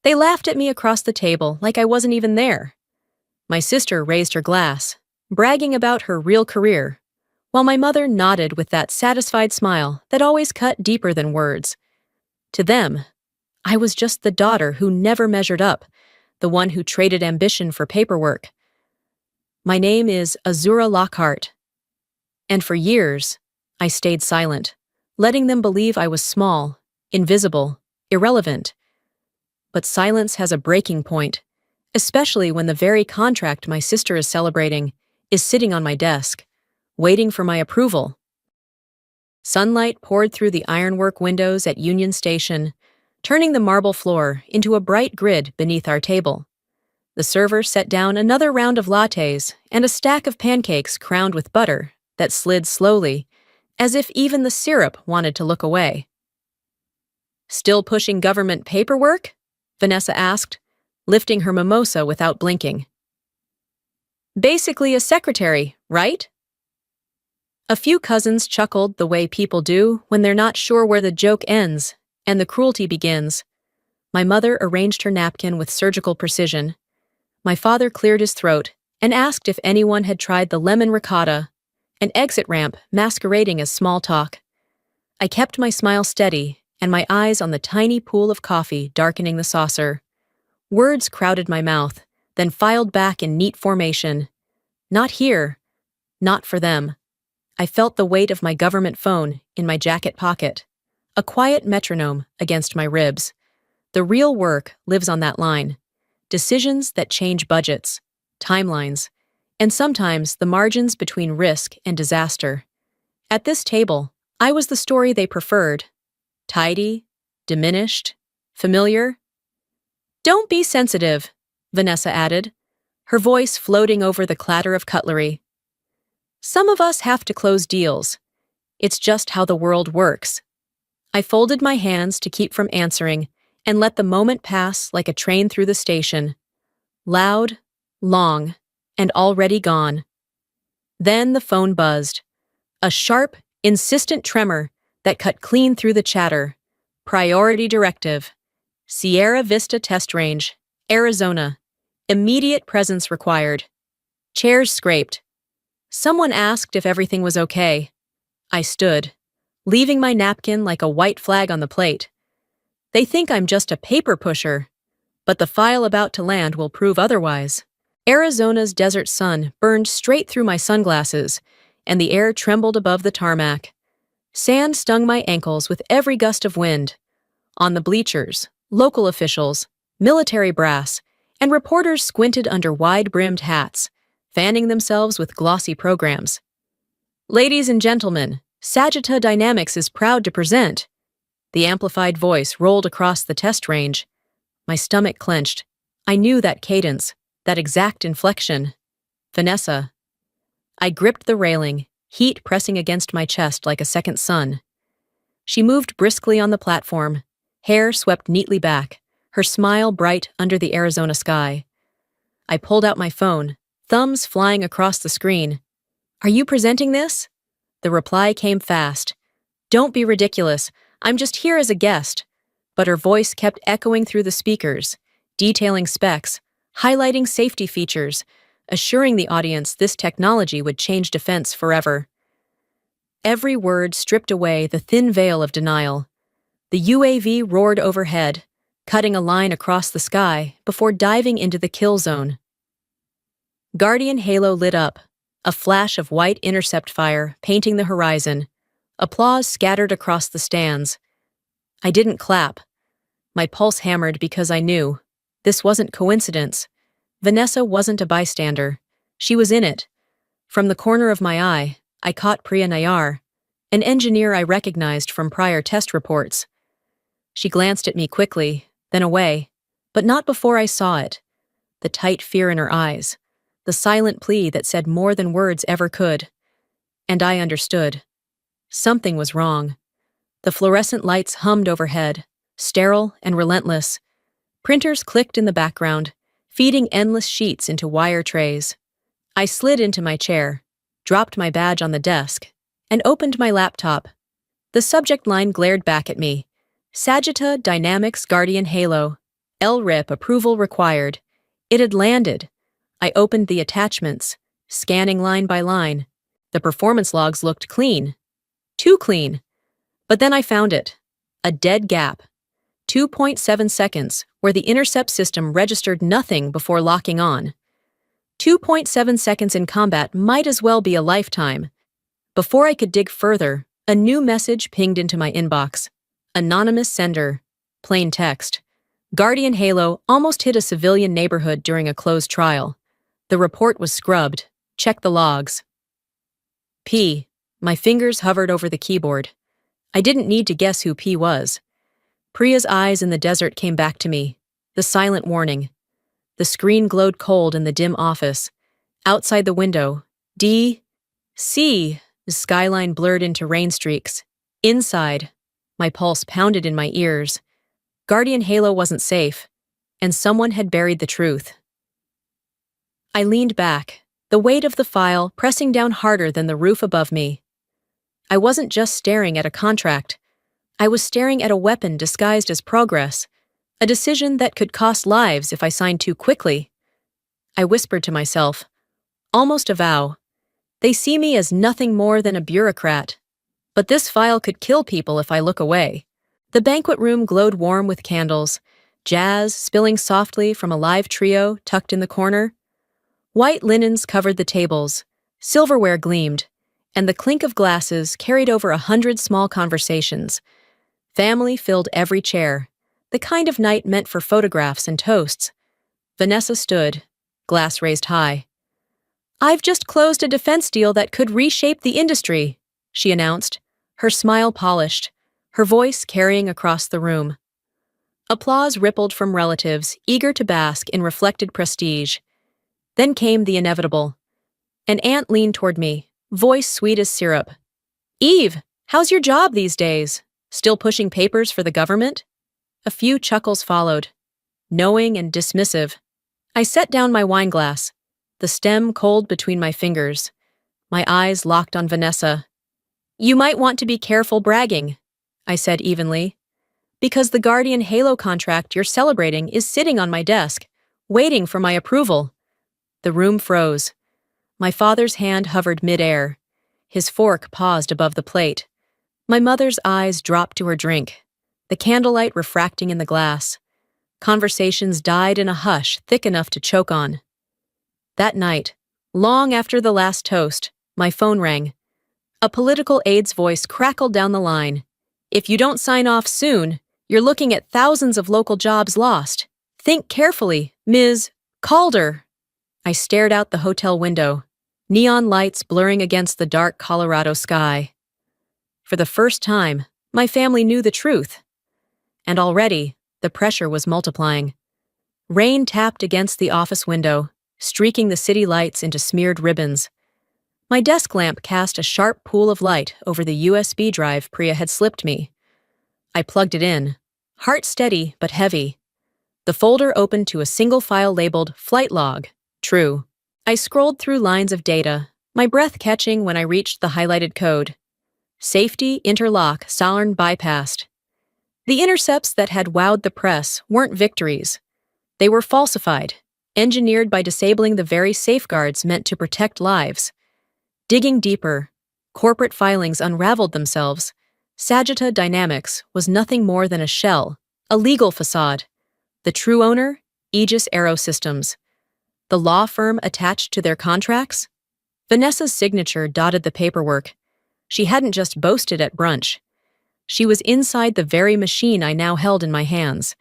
They laughed at me across the table like I wasn't even there. My sister raised her glass, bragging about her real career, while my mother nodded with that satisfied smile that always cut deeper than words. To them, I was just the daughter who never measured up, the one who traded ambition for paperwork. My name is Azura Lockhart, and for years, I stayed silent, letting them believe I was small, invisible, irrelevant. But silence has a breaking point, especially when the very contract my sister is celebrating is sitting on my desk, waiting for my approval. Sunlight poured through the ironwork windows at Union Station, turning the marble floor into a bright grid beneath our table. The server set down another round of lattes and a stack of pancakes crowned with butter that slid slowly, as if even the syrup wanted to look away. "Still pushing government paperwork?" Vanessa asked, lifting her mimosa without blinking. "Basically a secretary, right?" A few cousins chuckled the way people do when they're not sure where the joke ends and the cruelty begins. My mother arranged her napkin with surgical precision. My father cleared his throat and asked if anyone had tried the lemon ricotta, an exit ramp masquerading as small talk. I kept my smile steady and my eyes on the tiny pool of coffee darkening the saucer. Words crowded my mouth, then filed back in neat formation. Not here. Not for them. I felt the weight of my government phone in my jacket pocket, a quiet metronome against my ribs. The real work lives on that line. Decisions that change budgets, timelines, and sometimes the margins between risk and disaster. At this table, I was the story they preferred. Tidy, diminished, familiar. "Don't be sensitive," Vanessa added, her voice floating over the clatter of cutlery. "Some of us have to close deals. It's just how the world works." I folded my hands to keep from answering and let the moment pass like a train through the station. Loud, long, and already gone. Then the phone buzzed. A sharp, insistent tremor that cut clean through the chatter. Priority directive. Sierra Vista Test Range, Arizona. Immediate presence required. Chairs scraped. Someone asked if everything was okay. I stood, leaving my napkin like a white flag on the plate. They think I'm just a paper pusher, but the file about to land will prove otherwise. Arizona's desert sun burned straight through my sunglasses, and the air trembled above the tarmac. Sand stung my ankles with every gust of wind. On the bleachers, local officials, military brass, and reporters squinted under wide-brimmed hats, fanning themselves with glossy programs. "Ladies and gentlemen, Sagitta Dynamics is proud to present." The amplified voice rolled across the test range. My stomach clenched. I knew that cadence, that exact inflection. Vanessa. I gripped the railing, heat pressing against my chest like a second sun. She moved briskly on the platform, hair swept neatly back, her smile bright under the Arizona sky. I pulled out my phone, thumbs flying across the screen. "Are you presenting this?" The reply came fast. "Don't be ridiculous. I'm just here as a guest." But her voice kept echoing through the speakers, detailing specs, highlighting safety features, assuring the audience this technology would change defense forever. Every word stripped away the thin veil of denial. The UAV roared overhead, cutting a line across the sky before diving into the kill zone. Guardian Halo lit up, a flash of white intercept fire painting the horizon. Applause scattered across the stands. I didn't clap. My pulse hammered because I knew. This wasn't coincidence. Vanessa wasn't a bystander. She was in it. From the corner of my eye, I caught Priya Nayar, an engineer I recognized from prior test reports. She glanced at me quickly, then away, but not before I saw it. The tight fear in her eyes, the silent plea that said more than words ever could. And I understood. Something was wrong. The fluorescent lights hummed overhead, sterile and relentless. Printers clicked in the background, feeding endless sheets into wire trays. I slid into my chair, dropped my badge on the desk, and opened my laptop. The subject line glared back at me. Sagitta Dynamics Guardian Halo. LRIP approval required. It had landed. I opened the attachments, scanning line by line. The performance logs looked clean. Too clean. But then I found it. A dead gap. 2.7 seconds, where the intercept system registered nothing before locking on. 2.7 seconds in combat might as well be a lifetime. Before I could dig further, a new message pinged into my inbox. Anonymous sender. Plain text. Guardian Halo almost hit a civilian neighborhood during a closed trial. The report was scrubbed. Check the logs. P. My fingers hovered over the keyboard. I didn't need to guess who P was. Priya's eyes in the desert came back to me. The silent warning. The screen glowed cold in the dim office. Outside the window, D. C. The skyline blurred into rain streaks. Inside, my pulse pounded in my ears. Guardian Halo wasn't safe, and someone had buried the truth. I leaned back, the weight of the file pressing down harder than the roof above me. I wasn't just staring at a contract. I was staring at a weapon disguised as progress, a decision that could cost lives if I signed too quickly. I whispered to myself, almost a vow. They see me as nothing more than a bureaucrat. But this file could kill people if I look away. The banquet room glowed warm with candles, jazz spilling softly from a live trio tucked in the corner. White linens covered the tables, silverware gleamed, and the clink of glasses carried over 100 small conversations. Family filled every chair, the kind of night meant for photographs and toasts. Vanessa stood, glass raised high. "I've just closed a defense deal that could reshape the industry," she announced, her smile polished, her voice carrying across the room. Applause rippled from relatives, eager to bask in reflected prestige. Then came the inevitable. An aunt leaned toward me, voice sweet as syrup. "Eve, how's your job these days? Still pushing papers for the government?" A few chuckles followed, knowing and dismissive. I set down my wineglass, the stem cold between my fingers. My eyes locked on Vanessa. "You might want to be careful bragging," I said evenly, "because the Guardian Halo contract you're celebrating is sitting on my desk, waiting for my approval." The room froze. My father's hand hovered mid-air. His fork paused above the plate. My mother's eyes dropped to her drink, the candlelight refracting in the glass. Conversations died in a hush thick enough to choke on. That night, long after the last toast, my phone rang. A political aide's voice crackled down the line. "If you don't sign off soon, you're looking at thousands of local jobs lost. Think carefully, Ms. Calder." I stared out the hotel window, neon lights blurring against the dark Colorado sky. For the first time, my family knew the truth. And already, the pressure was multiplying. Rain tapped against the office window, streaking the city lights into smeared ribbons. My desk lamp cast a sharp pool of light over the USB drive Priya had slipped me. I plugged it in, heart steady but heavy. The folder opened to a single file labeled Flight Log. True. I scrolled through lines of data, my breath catching when I reached the highlighted code. Safety interlock Saarn bypassed. The intercepts that had wowed the press weren't victories. They were falsified, engineered by disabling the very safeguards meant to protect lives. Digging deeper, corporate filings unraveled themselves. Sagitta Dynamics was nothing more than a shell, a legal facade. The true owner, Aegis Aero Systems. The law firm attached to their contracts? Vanessa's signature dotted the paperwork. She hadn't just boasted at brunch. She was inside the very machine I now held in my hands.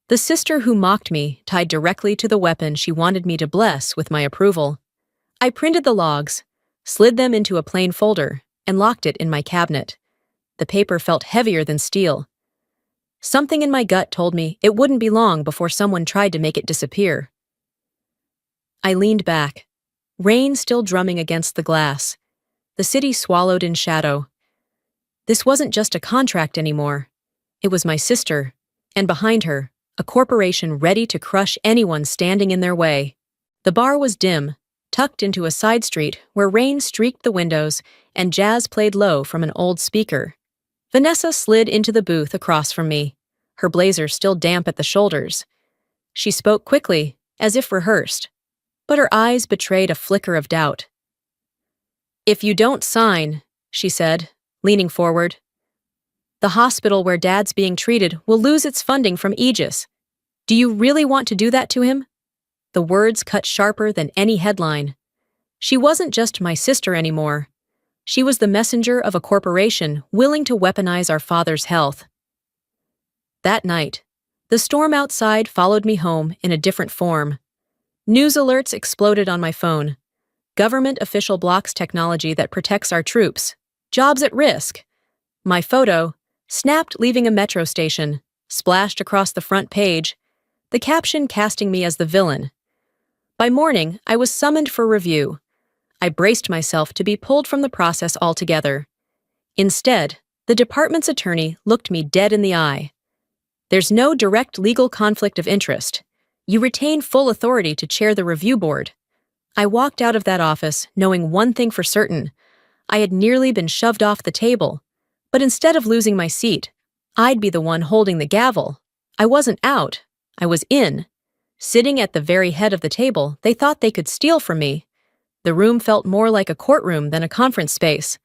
The sister who mocked me tied directly to the weapon she wanted me to bless with my approval. I printed the logs, slid them into a plain folder, and locked it in my cabinet. The paper felt heavier than steel. Something in my gut told me it wouldn't be long before someone tried to make it disappear. I leaned back, rain still drumming against the glass. The city swallowed in shadow. This wasn't just a contract anymore. It was my sister, and behind her, a corporation ready to crush anyone standing in their way. The bar was dim, tucked into a side street where rain streaked the windows and jazz played low from an old speaker. Vanessa slid into the booth across from me, her blazer still damp at the shoulders. She spoke quickly, as if rehearsed, but her eyes betrayed a flicker of doubt. "If you don't sign," she said, leaning forward, "the hospital where Dad's being treated will lose its funding from Aegis. Do you really want to do that to him?" The words cut sharper than any headline. She wasn't just my sister anymore. She was the messenger of a corporation willing to weaponize our father's health. That night, the storm outside followed me home in a different form. News alerts exploded on my phone. Government official blocks technology that protects our troops. Jobs at risk. My photo, snapped leaving a metro station, splashed across the front page, the caption casting me as the villain. By morning, I was summoned for review. I braced myself to be pulled from the process altogether. Instead, the department's attorney looked me dead in the eye. "There's no direct legal conflict of interest. You retain full authority to chair the review board." I walked out of that office knowing one thing for certain. I had nearly been shoved off the table. But instead of losing my seat, I'd be the one holding the gavel. I wasn't out. I was in. Sitting at the very head of the table they thought they could steal from me. The room felt more like a courtroom than a conference space.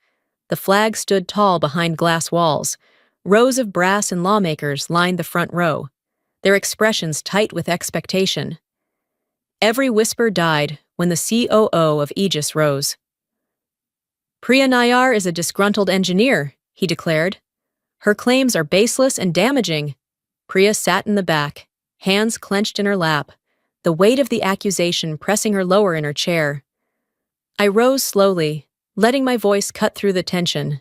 The flag stood tall behind glass walls. Rows of brass and lawmakers lined the front row, their expressions tight with expectation. Every whisper died when the COO of Aegis rose. "Priya Nayar is a disgruntled engineer," he declared. "Her claims are baseless and damaging." Priya sat in the back, hands clenched in her lap, the weight of the accusation pressing her lower in her chair. I rose slowly, letting my voice cut through the tension.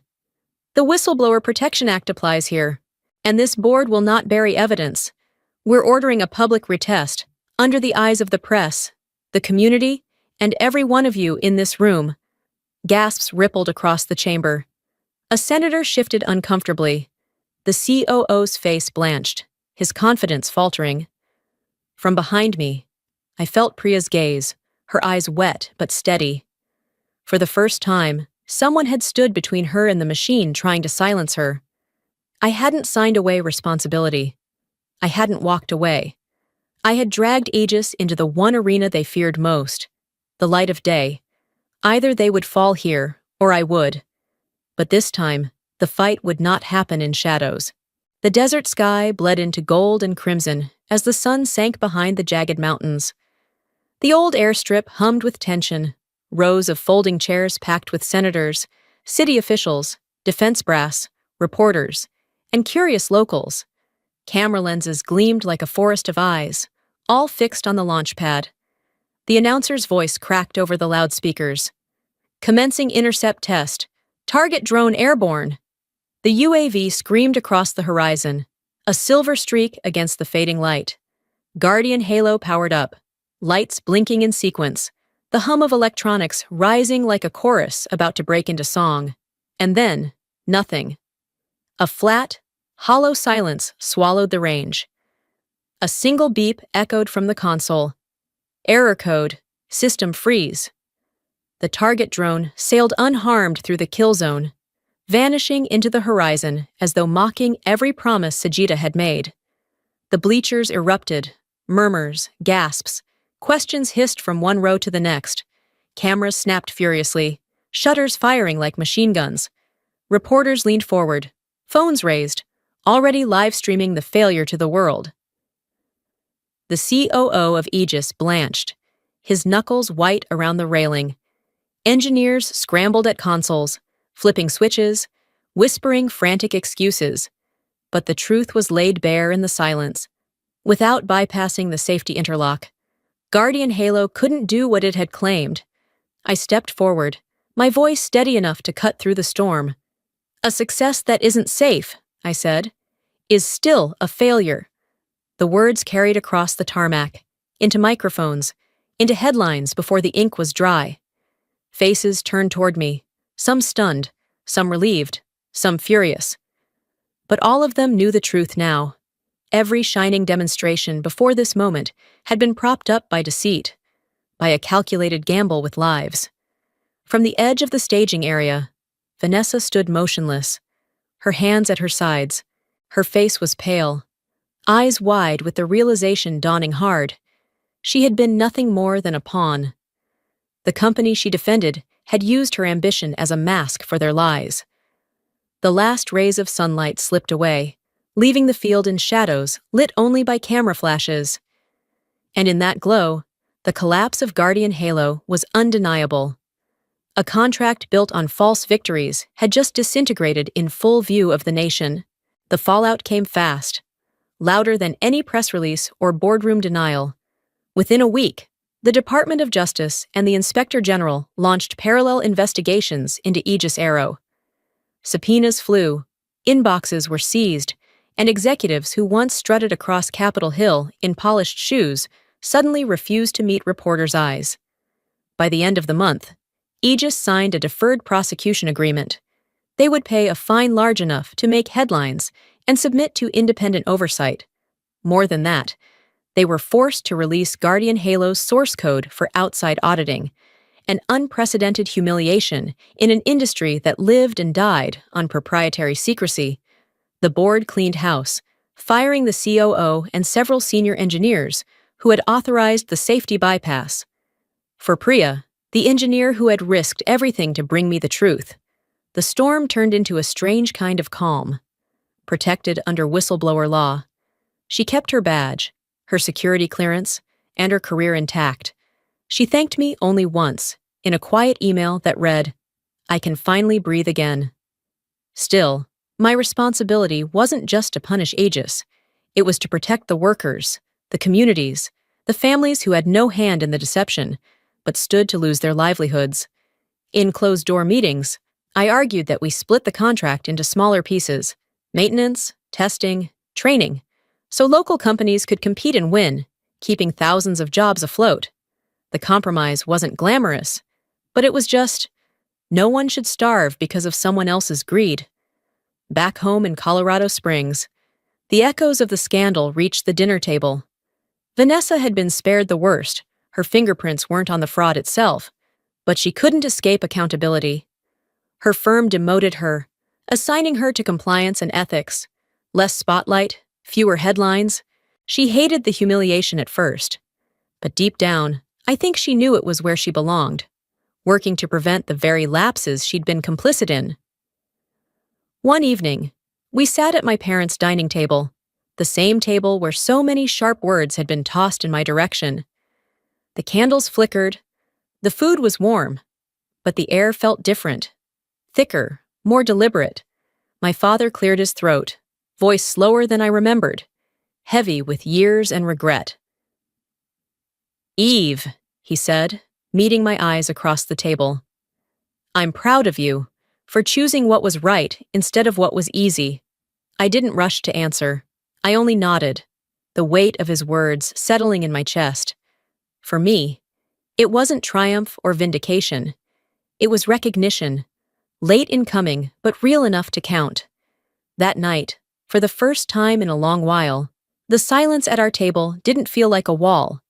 "The Whistleblower Protection Act applies here, and this board will not bury evidence. We're ordering a public retest, under the eyes of the press, the community, and every one of you in this room." Gasps rippled across the chamber. A senator shifted uncomfortably. The COO's face blanched, his confidence faltering. From behind me, I felt Priya's gaze, her eyes wet but steady. For the first time, someone had stood between her and the machine trying to silence her. I hadn't signed away responsibility. I hadn't walked away. I had dragged Aegis into the one arena they feared most, the light of day. Either they would fall here, or I would. But this time, the fight would not happen in shadows. The desert sky bled into gold and crimson as the sun sank behind the jagged mountains. The old airstrip hummed with tension, rows of folding chairs packed with senators, city officials, defense brass, reporters, and curious locals. Camera lenses gleamed like a forest of eyes, all fixed on the launch pad. The announcer's voice cracked over the loudspeakers. "Commencing intercept test. Target drone airborne." The UAV screamed across the horizon, a silver streak against the fading light. Guardian Halo powered up, lights blinking in sequence, the hum of electronics rising like a chorus about to break into song. And then, nothing. A flat, hollow silence swallowed the range. A single beep echoed from the console. Error code, system freeze. The target drone sailed unharmed through the kill zone, vanishing into the horizon as though mocking every promise Sajida had made. The bleachers erupted, murmurs, gasps, questions hissed from one row to the next. Cameras snapped furiously, shutters firing like machine guns. Reporters leaned forward, phones raised, already live-streaming the failure to the world. The COO of Aegis blanched, his knuckles white around the railing. Engineers scrambled at consoles, flipping switches, whispering frantic excuses. But the truth was laid bare in the silence. Without bypassing the safety interlock, Guardian Halo couldn't do what it had claimed. I stepped forward, my voice steady enough to cut through the storm. "A success that isn't safe," I said, "is still a failure." The words carried across the tarmac, into microphones, into headlines before the ink was dry. Faces turned toward me, some stunned, some relieved, some furious. But all of them knew the truth now. Every shining demonstration before this moment had been propped up by deceit, by a calculated gamble with lives. From the edge of the staging area, Vanessa stood motionless, her hands at her sides. Her face was pale, eyes wide with the realization dawning hard. She had been nothing more than a pawn. The company she defended had used her ambition as a mask for their lies. The last rays of sunlight slipped away, leaving the field in shadows lit only by camera flashes. And in that glow, the collapse of Guardian Halo was undeniable. A contract built on false victories had just disintegrated in full view of the nation. The fallout came fast, louder than any press release or boardroom denial. Within a week, the Department of Justice and the Inspector General launched parallel investigations into Aegis Arrow. Subpoenas flew, inboxes were seized, and executives who once strutted across Capitol Hill in polished shoes suddenly refused to meet reporters' eyes. By the end of the month, Aegis signed a deferred prosecution agreement. They would pay a fine large enough to make headlines and submit to independent oversight. More than that, they were forced to release Guardian Halo's source code for outside auditing, an unprecedented humiliation in an industry that lived and died on proprietary secrecy. The board cleaned house, firing the COO and several senior engineers who had authorized the safety bypass. For Priya, the engineer who had risked everything to bring me the truth, the storm turned into a strange kind of calm. Protected under whistleblower law, she kept her badge, her security clearance, and her career intact. She thanked me only once, in a quiet email that read, "I can finally breathe again." Still, my responsibility wasn't just to punish Aegis. It was to protect the workers, the communities, the families who had no hand in the deception, but stood to lose their livelihoods. In closed-door meetings, I argued that we split the contract into smaller pieces: maintenance, testing, training, so local companies could compete and win, keeping thousands of jobs afloat. The compromise wasn't glamorous, but it was just, no one should starve because of someone else's greed. Back home in Colorado Springs, the echoes of the scandal reached the dinner table. Vanessa had been spared the worst. Her fingerprints weren't on the fraud itself, but she couldn't escape accountability. Her firm demoted her, assigning her to compliance and ethics. Less spotlight, fewer headlines. She hated the humiliation at first, but deep down, I think she knew it was where she belonged, working to prevent the very lapses she'd been complicit in. One evening, we sat at my parents' dining table, the same table where so many sharp words had been tossed in my direction. The candles flickered, the food was warm, but the air felt different, thicker, more deliberate. My father cleared his throat, voice slower than I remembered, heavy with years and regret. "Eve," he said, meeting my eyes across the table. "I'm proud of you for choosing what was right instead of what was easy." I didn't rush to answer. I only nodded, the weight of his words settling in my chest. For me, it wasn't triumph or vindication. It was recognition, late in coming, but real enough to count. That night, for the first time in a long while, the silence at our table didn't feel like a wall.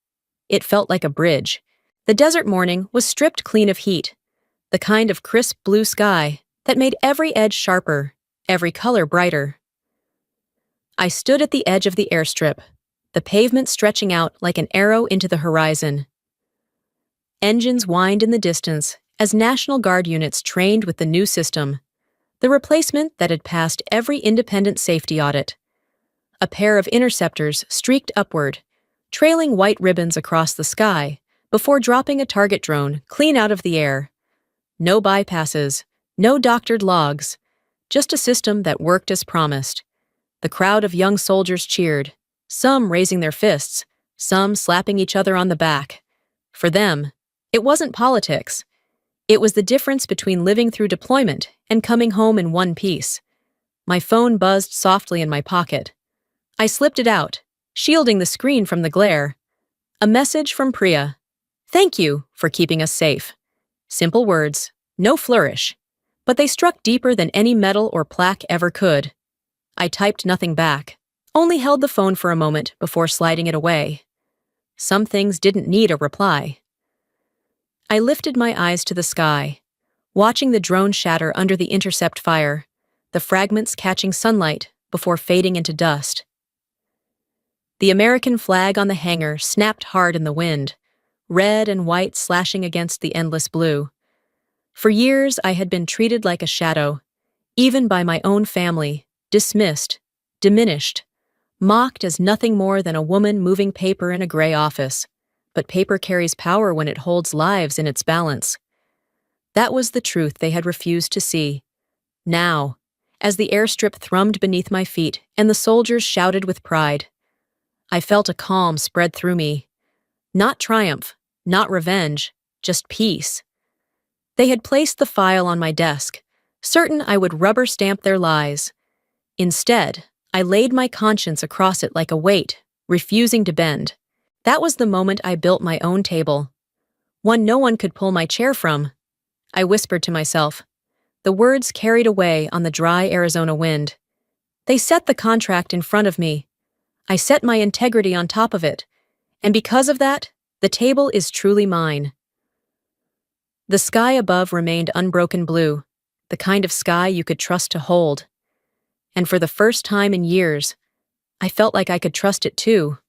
It felt like a bridge. The desert morning was stripped clean of heat, the kind of crisp blue sky that made every edge sharper, every color brighter. I stood at the edge of the airstrip, the pavement stretching out like an arrow into the horizon. Engines whined in the distance as National Guard units trained with the new system, the replacement that had passed every independent safety audit. A pair of interceptors streaked upward, trailing white ribbons across the sky before dropping a target drone clean out of the air. No bypasses, no doctored logs, just a system that worked as promised. The crowd of young soldiers cheered, some raising their fists, some slapping each other on the back. For them, it wasn't politics. It was the difference between living through deployment and coming home in one piece. My phone buzzed softly in my pocket. I slipped it out, shielding the screen from the glare. A message from Priya. "Thank you for keeping us safe." Simple words, no flourish, but they struck deeper than any medal or plaque ever could. I typed nothing back, only held the phone for a moment before sliding it away. Some things didn't need a reply. I lifted my eyes to the sky, watching the drone shatter under the intercept fire, the fragments catching sunlight before fading into dust. The American flag on the hanger snapped hard in the wind, red and white slashing against the endless blue. For years, I had been treated like a shadow, even by my own family, dismissed, diminished, mocked as nothing more than a woman moving paper in a gray office. But paper carries power when it holds lives in its balance. That was the truth they had refused to see. Now, as the airstrip thrummed beneath my feet and the soldiers shouted with pride, I felt a calm spread through me. Not triumph, not revenge, just peace. They had placed the file on my desk, certain I would rubber stamp their lies. Instead, I laid my conscience across it like a weight, refusing to bend. That was the moment I built my own table. One no one could pull my chair from. I whispered to myself. The words carried away on the dry Arizona wind. They set the contract in front of me. I set my integrity on top of it. And because of that, the table is truly mine. The sky above remained unbroken blue, the kind of sky you could trust to hold. And for the first time in years, I felt like I could trust it too.